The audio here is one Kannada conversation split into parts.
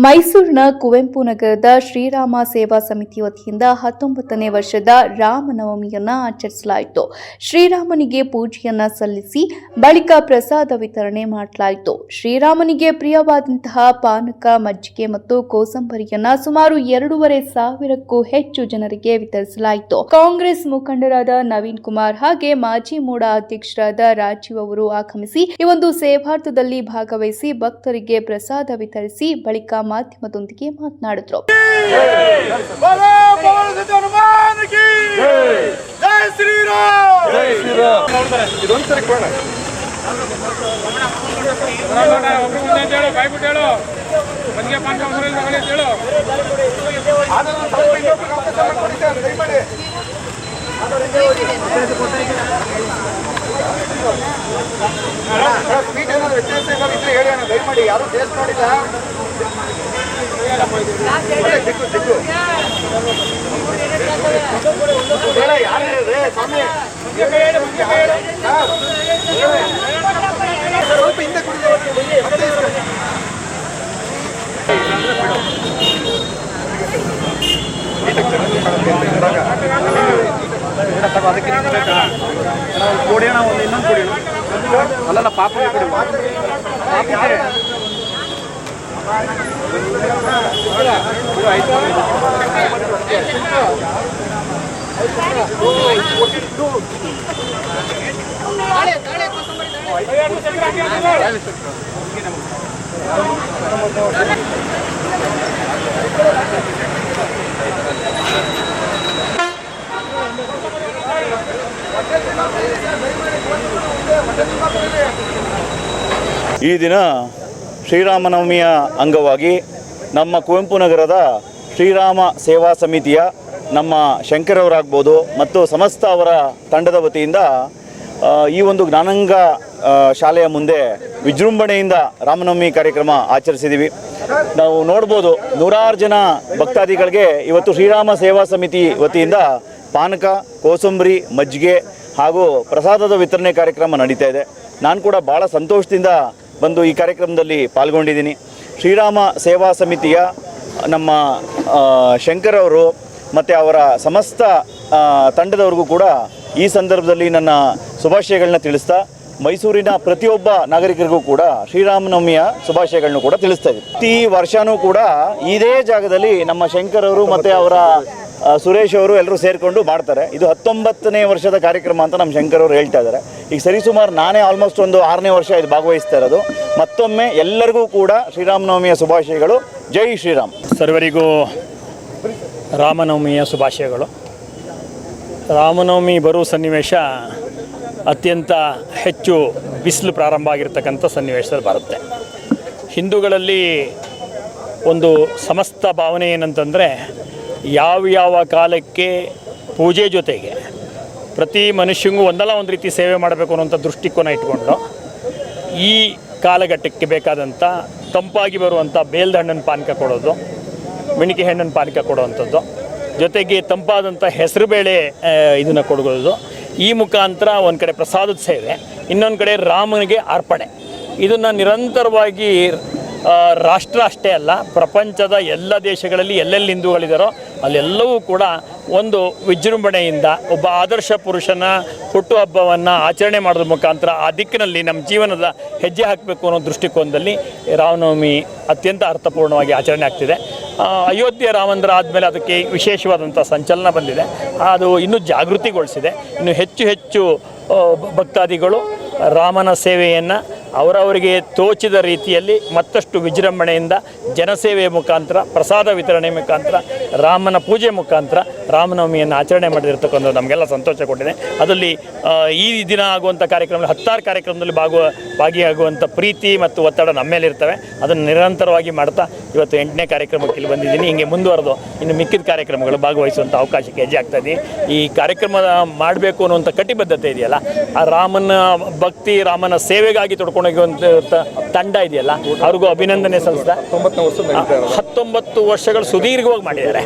ಮೈಸೂರಿನ ಕುವೆಂಪು ನಗರದ ಶ್ರೀರಾಮ ಸೇವಾ ಸಮಿತಿ ವತಿಯಿಂದ 19ನೇ ವರ್ಷದ ರಾಮನವಮಿಯನ್ನ ಆಚರಿಸಲಾಯಿತು. ಶ್ರೀರಾಮನಿಗೆ ಪೂಜೆಯನ್ನ ಸಲ್ಲಿಸಿ ಬಳಿಕ ಪ್ರಸಾದ ವಿತರಣೆ ಮಾಡಲಾಯಿತು. ಶ್ರೀರಾಮನಿಗೆ ಪ್ರಿಯವಾದಂತಹ ಪಾನಕ, ಮಜ್ಜಿಗೆ ಮತ್ತು ಕೋಸಂಬರಿಯನ್ನ ಸುಮಾರು 2,500ಕ್ಕೂ ಹೆಚ್ಚು ಜನರಿಗೆ ವಿತರಿಸಲಾಯಿತು. ಕಾಂಗ್ರೆಸ್ ಮುಖಂಡರಾದ ನವೀನ್ ಕುಮಾರ್ ಹಾಗೆ ಮಾಜಿ ಮೂಡ ಅಧ್ಯಕ್ಷರಾದ ರಾಜೀವ್ ಅವರು ಆಗಮಿಸಿ ಈ ಒಂದು ಸೇವಾರ್ಥದಲ್ಲಿ ಭಾಗವಹಿಸಿ ಭಕ್ತರಿಗೆ ಪ್ರಸಾದ ವಿತರಿಸಿ ಬಳಿಕ ಮಾಧ್ಯಮದೊಂದಿಗೆ ಮಾತನಾಡಿದರು. ಯಾರು ಟೇಸ್ಟ್ ಮಾಡಿಲ್ಲ. ಕೊಡಿಯೋಣ, ಒಂದು ಇನ್ನೊಂದು ಕೊಡಿಯೋಣ. ಅಲ್ಲ ಪಾಪ ಈ ದಿನ ಶ್ರೀರಾಮನವಮಿಯ ಅಂಗವಾಗಿ ನಮ್ಮ ಕುವೆಂಪು ನಗರದ ಶ್ರೀರಾಮ ಸೇವಾ ಸಮಿತಿಯ ನಮ್ಮ ಶಂಕರವರಾಗ್ಬೋದು ಮತ್ತು ಸಮಸ್ತ ಅವರ ತಂಡದ ವತಿಯಿಂದ ಈ ಒಂದು ಜ್ಞಾನಾಂಗ ಶಾಲೆಯ ಮುಂದೆ ವಿಜೃಂಭಣೆಯಿಂದ ರಾಮನವಮಿ ಕಾರ್ಯಕ್ರಮ ಆಚರಿಸಿದ್ದೀವಿ. ನಾವು ನೋಡ್ಬೋದು, ನೂರಾರು ಜನ ಭಕ್ತಾದಿಗಳಿಗೆ ಇವತ್ತು ಶ್ರೀರಾಮ ಸೇವಾ ಸಮಿತಿ ವತಿಯಿಂದ ಪಾನಕ, ಕೋಸಂಬರಿ, ಮಜ್ಜಿಗೆ ಹಾಗೂ ಪ್ರಸಾದದ ವಿತರಣೆ ಕಾರ್ಯಕ್ರಮ ನಡೀತಾ ಇದೆ. ನಾನು ಕೂಡ ಭಾಳ ಸಂತೋಷದಿಂದ ಬಂದು ಈ ಕಾರ್ಯಕ್ರಮದಲ್ಲಿ ಪಾಲ್ಗೊಂಡಿದ್ದೀನಿ. ಶ್ರೀರಾಮ ಸೇವಾ ಸಮಿತಿಯ ನಮ್ಮ ಶಂಕರವರು ಮತ್ತು ಅವರ ಸಮಸ್ತ ತಂಡದವರಿಗೂ ಕೂಡ ಈ ಸಂದರ್ಭದಲ್ಲಿ ನನ್ನ ಶುಭಾಶಯಗಳನ್ನ ತಿಳಿಸ್ತಾ, ಮೈಸೂರಿನ ಪ್ರತಿಯೊಬ್ಬ ನಾಗರಿಕರಿಗೂ ಕೂಡ ಶ್ರೀರಾಮನವಮಿಯ ಶುಭಾಶಯಗಳನ್ನು ಕೂಡ ತಿಳಿಸ್ತಾ ಇದ್ದೀನಿ. ಪ್ರತಿ ವರ್ಷವೂ ಕೂಡ ಇದೇ ಜಾಗದಲ್ಲಿ ನಮ್ಮ ಶಂಕರವರು ಮತ್ತು ಅವರ ಸುರೇಶ್ ಅವರು ಎಲ್ಲರೂ ಸೇರಿಕೊಂಡು ಮಾಡ್ತಾರೆ. ಇದು 19ನೇ ವರ್ಷದ ಕಾರ್ಯಕ್ರಮ ಅಂತ ನಮ್ಮ ಶಂಕರ್ ಅವರು ಹೇಳ್ತಾ ಇದ್ದಾರೆ. ಈಗ ಸರಿಸುಮಾರು ನಾನೇ ಆಲ್ಮೋಸ್ಟ್ ಒಂದು 6ನೇ ವರ್ಷ ಇದು ಭಾಗವಹಿಸ್ತಾ ಇರೋದು. ಮತ್ತೊಮ್ಮೆ ಎಲ್ಲರಿಗೂ ಕೂಡ ಶ್ರೀರಾಮನವಮಿಯ ಶುಭಾಶಯಗಳು. ಜೈ ಶ್ರೀರಾಮ್. ಸರ್ವರಿಗೂ ರಾಮನವಮಿಯ ಶುಭಾಶಯಗಳು. ರಾಮನವಮಿ ಬರುವ ಸನ್ನಿವೇಶ ಅತ್ಯಂತ ಹೆಚ್ಚು ಬಿಸಿಲು ಪ್ರಾರಂಭ ಆಗಿರ್ತಕ್ಕಂಥ ಸನ್ನಿವೇಶದಲ್ಲಿ ಬರುತ್ತೆ. ಹಿಂದೂಗಳಲ್ಲಿ ಒಂದು ಸಮಸ್ತ ಭಾವನೆ ಏನಂತಂದರೆ, ಯಾವ ಕಾಲಕ್ಕೆ ಪೂಜೆ ಜೊತೆಗೆ ಪ್ರತಿ ಮನುಷ್ಯಂಗೂ ಒಂದಲ್ಲ ಒಂದು ರೀತಿ ಸೇವೆ ಮಾಡಬೇಕು ಅನ್ನೋಂಥ ದೃಷ್ಟಿಕೋನ ಇಟ್ಕೊಂಡು ಈ ಕಾಲಘಟ್ಟಕ್ಕೆ ಬೇಕಾದಂಥ ತಂಪಾಗಿ ಬರುವಂಥ ಬೇಲ್ದ ಹಣ್ಣಿನ ಪಾನಕ ಕೊಡೋದು, ಮಿಣಿಕೆ ಹಣ್ಣಿನ ಪಾನಕ ಕೊಡುವಂಥದ್ದು, ಜೊತೆಗೆ ತಂಪಾದಂಥ ಹೆಸರುಬೇಳೆ ಇದನ್ನು ಕೊಡೋದು. ಈ ಮುಖಾಂತರ ಒಂದು ಕಡೆ ಪ್ರಸಾದದ ಸೇವೆ, ಇನ್ನೊಂದು ಕಡೆ ರಾಮನಿಗೆ ಅರ್ಪಣೆ. ಇದನ್ನು ನಿರಂತರವಾಗಿ ರಾಷ್ಟ್ರ ಅಷ್ಟೇ ಅಲ್ಲ, ಪ್ರಪಂಚದ ಎಲ್ಲ ದೇಶಗಳಲ್ಲಿ ಎಲ್ಲೆಲ್ಲಿ ಹಿಂದೂಗಳಿದ್ದಾರೋ ಅಲ್ಲೆಲ್ಲವೂ ಕೂಡ ಒಂದು ವಿಜೃಂಭಣೆಯಿಂದ ಒಬ್ಬ ಆದರ್ಶ ಪುರುಷನ ಹುಟ್ಟುಹಬ್ಬವನ್ನು ಆಚರಣೆ ಮಾಡೋದ್ರ ಮುಖಾಂತರ ಆ ದಿಕ್ಕಿನಲ್ಲಿ ನಮ್ಮ ಜೀವನದ ಹೆಜ್ಜೆ ಹಾಕಬೇಕು ಅನ್ನೋ ದೃಷ್ಟಿಕೋನದಲ್ಲಿ ರಾಮನವಮಿ ಅತ್ಯಂತ ಅರ್ಥಪೂರ್ಣವಾಗಿ ಆಚರಣೆ ಆಗ್ತಿದೆ. ಅಯೋಧ್ಯೆ ರಾಮಂದ್ರ ಆದಮೇಲೆ ಅದಕ್ಕೆ ವಿಶೇಷವಾದಂಥ ಸಂಚಲನ ಬಂದಿದೆ. ಅದು ಇನ್ನೂ ಜಾಗೃತಿಗೊಳಿಸಿದೆ. ಇನ್ನು ಹೆಚ್ಚು ಭಕ್ತಾದಿಗಳು ರಾಮನ ಸೇವೆಯನ್ನು ಅವರವರಿಗೆ ತೋಚಿದ ರೀತಿಯಲ್ಲಿ ಮತ್ತಷ್ಟು ವಿಜೃಂಭಣೆಯಿಂದ ಜನಸೇವೆಯ ಮುಖಾಂತರ, ಪ್ರಸಾದ ವಿತರಣೆ ಮುಖಾಂತರ, ರಾಮನ ಪೂಜೆ ಮುಖಾಂತರ ರಾಮನವಮಿಯನ್ನು ಆಚರಣೆ ಮಾಡಿರ್ತಕ್ಕಂಥದ್ದು ನಮಗೆಲ್ಲ ಸಂತೋಷ ಕೊಟ್ಟಿದೆ. ಅದರಲ್ಲಿ ಈ ದಿನ ಆಗುವಂಥ ಕಾರ್ಯಕ್ರಮದಲ್ಲಿ 10 ಕಾರ್ಯಕ್ರಮದಲ್ಲಿ ಭಾಗಿಯಾಗುವಂಥ ಪ್ರೀತಿ ಮತ್ತು ಒತ್ತಡ ನಮ್ಮ ಮೇಲಿರ್ತವೆ. ಅದನ್ನು ನಿರಂತರವಾಗಿ ಮಾಡ್ತಾ ಇವತ್ತು 8ನೇ ಕಾರ್ಯಕ್ರಮಕ್ಕೆ ಇಲ್ಲಿ ಬಂದಿದ್ದೀನಿ. ಹಿಂಗೆ ಮುಂದುವರೆದು ಇನ್ನು ಮಿಕ್ಕಿದ ಕಾರ್ಯಕ್ರಮಗಳು ಭಾಗವಹಿಸುವಂಥ ಅವಕಾಶಕ್ಕೆ ಹೆಜ್ಜೆ ಆಗ್ತಾಯಿದೆ. ಈ ಕಾರ್ಯಕ್ರಮ ಮಾಡಬೇಕು ಅನ್ನುವಂಥ ಕಟಿಬದ್ಧತೆ ಇದೆಯಲ್ಲ, ಆ ರಾಮನ ಭಕ್ತಿ, ರಾಮನ ಸೇವೆಗಾಗಿ ತೊಡ್ಕೊಂಡೋಗುವಂಥ ತಂಡ ಇದೆಯಲ್ಲ, ಅವ್ರಿಗೂ ಅಭಿನಂದನೆ ಸಲ್ಲಿಸ್ತಾ 19 ವರ್ಷಗಳು ಸುದೀರ್ಘವಾಗಿ ಮಾಡಿದ್ದಾರೆ.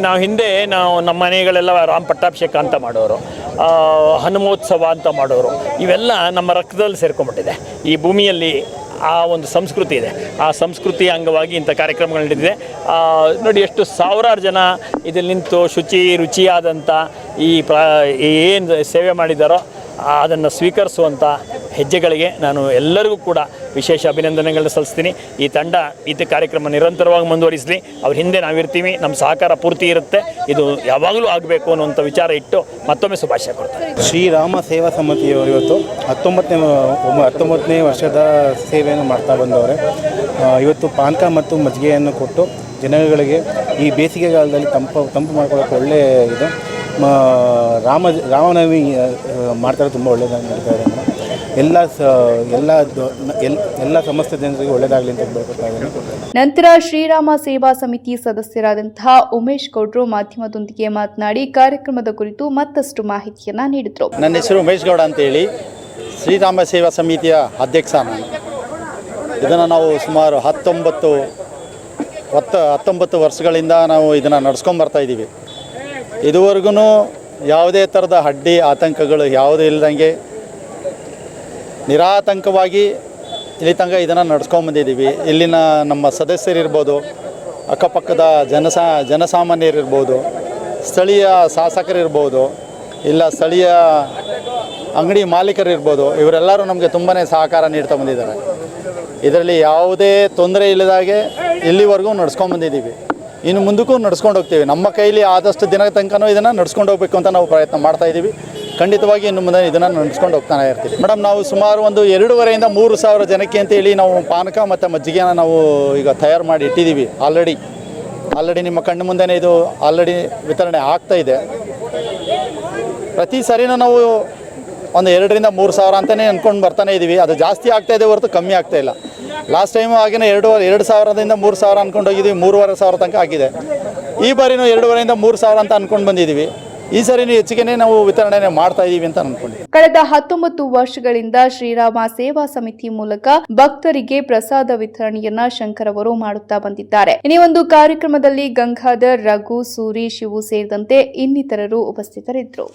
ನಾವು ಹಿಂದೆ ನಮ್ಮ ಮನೆಗಳೆಲ್ಲ ರಾಮ ಪಟ್ಟಾಭಿಷೇಕ ಅಂತ ಮಾಡೋರು, ಹನುಮೋತ್ಸವ ಅಂತ ಮಾಡೋರು. ಇವೆಲ್ಲ ನಮ್ಮ ರಕ್ತದಲ್ಲಿ ಸೇರ್ಕೊಂಡ್ಬಿಟ್ಟಿದೆ. ಈ ಭೂಮಿಯಲ್ಲಿ ಆ ಒಂದು ಸಂಸ್ಕೃತಿ ಇದೆ. ಆ ಸಂಸ್ಕೃತಿಯ ಅಂಗವಾಗಿ ಇಂಥ ಕಾರ್ಯಕ್ರಮಗಳು ನಡೆದಿದೆ. ನೋಡಿ ಎಷ್ಟು ಸಾವಿರಾರು ಜನ ಇಲ್ಲಿ ನಿಂತು ರುಚಿಯಾದಂಥ ಏನು ಸೇವೆ ಮಾಡಿದ್ದಾರೋ ಅದನ್ನು ಸ್ವೀಕರಿಸುವಂಥ ಹೆಜ್ಜೆಗಳಿಗೆ ನಾನು ಎಲ್ಲರಿಗೂ ಕೂಡ ವಿಶೇಷ ಅಭಿನಂದನೆಗಳನ್ನ ಸಲ್ಲಿಸ್ತೀನಿ. ಈ ತಂಡ ಕಾರ್ಯಕ್ರಮ ನಿರಂತರವಾಗಿ ಮುಂದುವರಿಸಲಿ. ಅವ್ರ ಹಿಂದೆ ನಾವಿರ್ತೀವಿ, ನಮ್ಮ ಸಹಕಾರ ಪೂರ್ತಿ ಇರುತ್ತೆ. ಇದು ಯಾವಾಗಲೂ ಆಗಬೇಕು ಅನ್ನುವಂಥ ವಿಚಾರ ಇಟ್ಟು ಮತ್ತೊಮ್ಮೆ ಶುಭಾಶಯ ಕೊಡ್ತಾರೆ. ಶ್ರೀರಾಮ ಸೇವಾ ಸಮಿತಿಯವರು ಇವತ್ತು 19ನೇ ವರ್ಷದ ಸೇವೆಯನ್ನು ಮಾಡ್ತಾ ಬಂದವರೆ. ಇವತ್ತು ಪಾನಕ ಮತ್ತು ಮಜ್ಜಿಗೆಯನ್ನು ಕೊಟ್ಟು ಜನಗಳಿಗೆ ಈ ಬೇಸಿಗೆಗಾಲದಲ್ಲಿ ತಂಪು ಮಾಡ್ಕೊಳ್ಳೋಕೆ ಒಳ್ಳೆಯ ಇದು ರಾಮನವಮಿ ಮಾಡ್ತಾರೆ. ತುಂಬ ಒಳ್ಳೆಯದಾಗಿ ನಡೀತಾ ಇದೆ. ಎಲ್ಲ ಸಮಸ್ತ ಜನರಿಗೆ ಒಳ್ಳೆಯದಾಗಲಿ ಅಂತ ಬೇಡ್ಕೊಳ್ತಾ ಇದ್ದೀನಿ. ನಂತರ ಶ್ರೀರಾಮ ಸೇವಾ ಸಮಿತಿ ಸದಸ್ಯರಾದಂತಹ ಉಮೇಶ್ ಗೌಡ್ರು ಮಾಧ್ಯಮದೊಂದಿಗೆ ಮಾತನಾಡಿ ಕಾರ್ಯಕ್ರಮದ ಕುರಿತು ಮತ್ತಷ್ಟು ಮಾಹಿತಿಯನ್ನ ನೀಡಿದರು. ನನ್ನ ಹೆಸರು ಉಮೇಶ್ ಗೌಡ ಅಂತೇಳಿ, ಶ್ರೀರಾಮ ಸೇವಾ ಸಮಿತಿಯ ಅಧ್ಯಕ್ಷ ನಾನು. ಇದನ್ನು ನಾವು ಸುಮಾರು 19 ವರ್ಷಗಳಿಂದ ನಾವು ಇದನ್ನು ನಡೆಸ್ಕೊಂಬರ್ತಾ ಇದ್ದೀವಿ. ಇದುವರೆಗೂ ಯಾವುದೇ ಥರದ ಅಡ್ಡಿ ಆತಂಕಗಳು ಯಾವುದೇ ಇಲ್ಲದಂಗೆ ನಿರಾತಂಕವಾಗಿ ಇಲ್ಲಿ ತನಕ ಇದನ್ನು ನಡೆಸ್ಕೊಂಬಂದಿದ್ದೀವಿ. ಇಲ್ಲಿನ ನಮ್ಮ ಸದಸ್ಯರಿರ್ಬೋದು, ಅಕ್ಕಪಕ್ಕದ ಜನಸಾಮಾನ್ಯರಿರ್ಬೋದು, ಸ್ಥಳೀಯ ಶಾಸಕರಿರ್ಬೋದು, ಇಲ್ಲ ಸ್ಥಳೀಯ ಅಂಗಡಿ ಮಾಲೀಕರಿರ್ಬೋದು, ಇವರೆಲ್ಲರೂ ನಮಗೆ ತುಂಬಾ ಸಹಕಾರ ನೀಡ್ತಾ ಬಂದಿದ್ದಾರೆ. ಇದರಲ್ಲಿ ಯಾವುದೇ ತೊಂದರೆ ಇಲ್ಲದಾಗೆ ಇಲ್ಲಿವರೆಗೂ ನಡ್ಸ್ಕೊಂಬಂದಿದ್ದೀವಿ. ಇನ್ನು ಮುಂದಕ್ಕೂ ನಡ್ಸ್ಕೊಂಡು ಹೋಗ್ತೀವಿ. ನಮ್ಮ ಕೈಲಿ ಆದಷ್ಟು ದಿನ ತನಕನೂ ಇದನ್ನು ನಡ್ಸ್ಕೊಂಡು ಹೋಗಬೇಕು ಅಂತ ನಾವು ಪ್ರಯತ್ನ ಮಾಡ್ತಾ ಇದ್ದೀವಿ. ಖಂಡಿತವಾಗಿ ಇನ್ನು ಮುಂದೆ ಇದನ್ನು ನಡೆಸ್ಕೊಂಡು ಹೋಗ್ತಾನೆ ಇರ್ತೀವಿ. ಮೇಡಮ್, ನಾವು ಸುಮಾರು ಒಂದು 2,500 - 3,000 ಜನಕ್ಕೆ ಅಂತೇಳಿ ನಾವು ಪಾನಕ ಮತ್ತು ಮಜ್ಜಿಗೆನ ನಾವು ಈಗ ತಯಾರು ಮಾಡಿ ಇಟ್ಟಿದ್ದೀವಿ. ಆಲ್ರೆಡಿ ನಿಮ್ಮ ಕಣ್ಣು ಮುಂದೆನೇ ಇದು ಆಲ್ರೆಡಿ ವಿತರಣೆ ಆಗ್ತಾ ಇದೆ. ಪ್ರತಿ ಸರಿನೂ ನಾವು ಒಂದು 2,000 - 3,000 ಅಂತಲೇ ಅಂದ್ಕೊಂಡು ಬರ್ತಾನೆ ಇದ್ದೀವಿ. ಅದು ಜಾಸ್ತಿ ಆಗ್ತಾಯಿದೆ ಹೊರತು ಕಮ್ಮಿ ಆಗ್ತಾಯಿಲ್ಲ. ಲಾಸ್ಟ್ ಟೈಮು ಹಾಗೆಯೇ 2,000ದಿಂದ 3,000 ಅಂದ್ಕೊಂಡು ಹೋಗಿದ್ದೀವಿ. 3,500 ತನಕ ಆಗಿದೆ. ಈ ಬಾರಿನೂ 2,500 - 3,000 ಅಂತ ಅಂದ್ಕೊಂಡು ಬಂದಿದ್ದೀವಿ. ಈ ಸರಿನೂ ಹೆಚ್ಚಿಗೆ ನಾವು ವಿತರಣೆ ಮಾಡ್ತಾ ಇದ್ದೀವಿ ಅಂತ ಅಂದ್ಕೊಂಡಿದ್ದೀವಿ. ಕಳೆದ 19 ವರ್ಷಗಳಿಂದ ಶ್ರೀರಾಮ ಸೇವಾ ಸಮಿತಿ ಮೂಲಕ ಭಕ್ತರಿಗೆ ಪ್ರಸಾದ ವಿತರಣೆಯನ್ನ ಶಂಕರ್ ಅವರು ಮಾಡುತ್ತಾ ಬಂದಿದ್ದಾರೆ. ಈ ಒಂದು ಕಾರ್ಯಕ್ರಮದಲ್ಲಿ ಗಂಗಾಧರ್, ರಘು, ಸೂರಿ, ಶಿವು ಸೇರಿದಂತೆ ಇನ್ನಿತರರು ಉಪಸ್ಥಿತರಿದ್ದರು.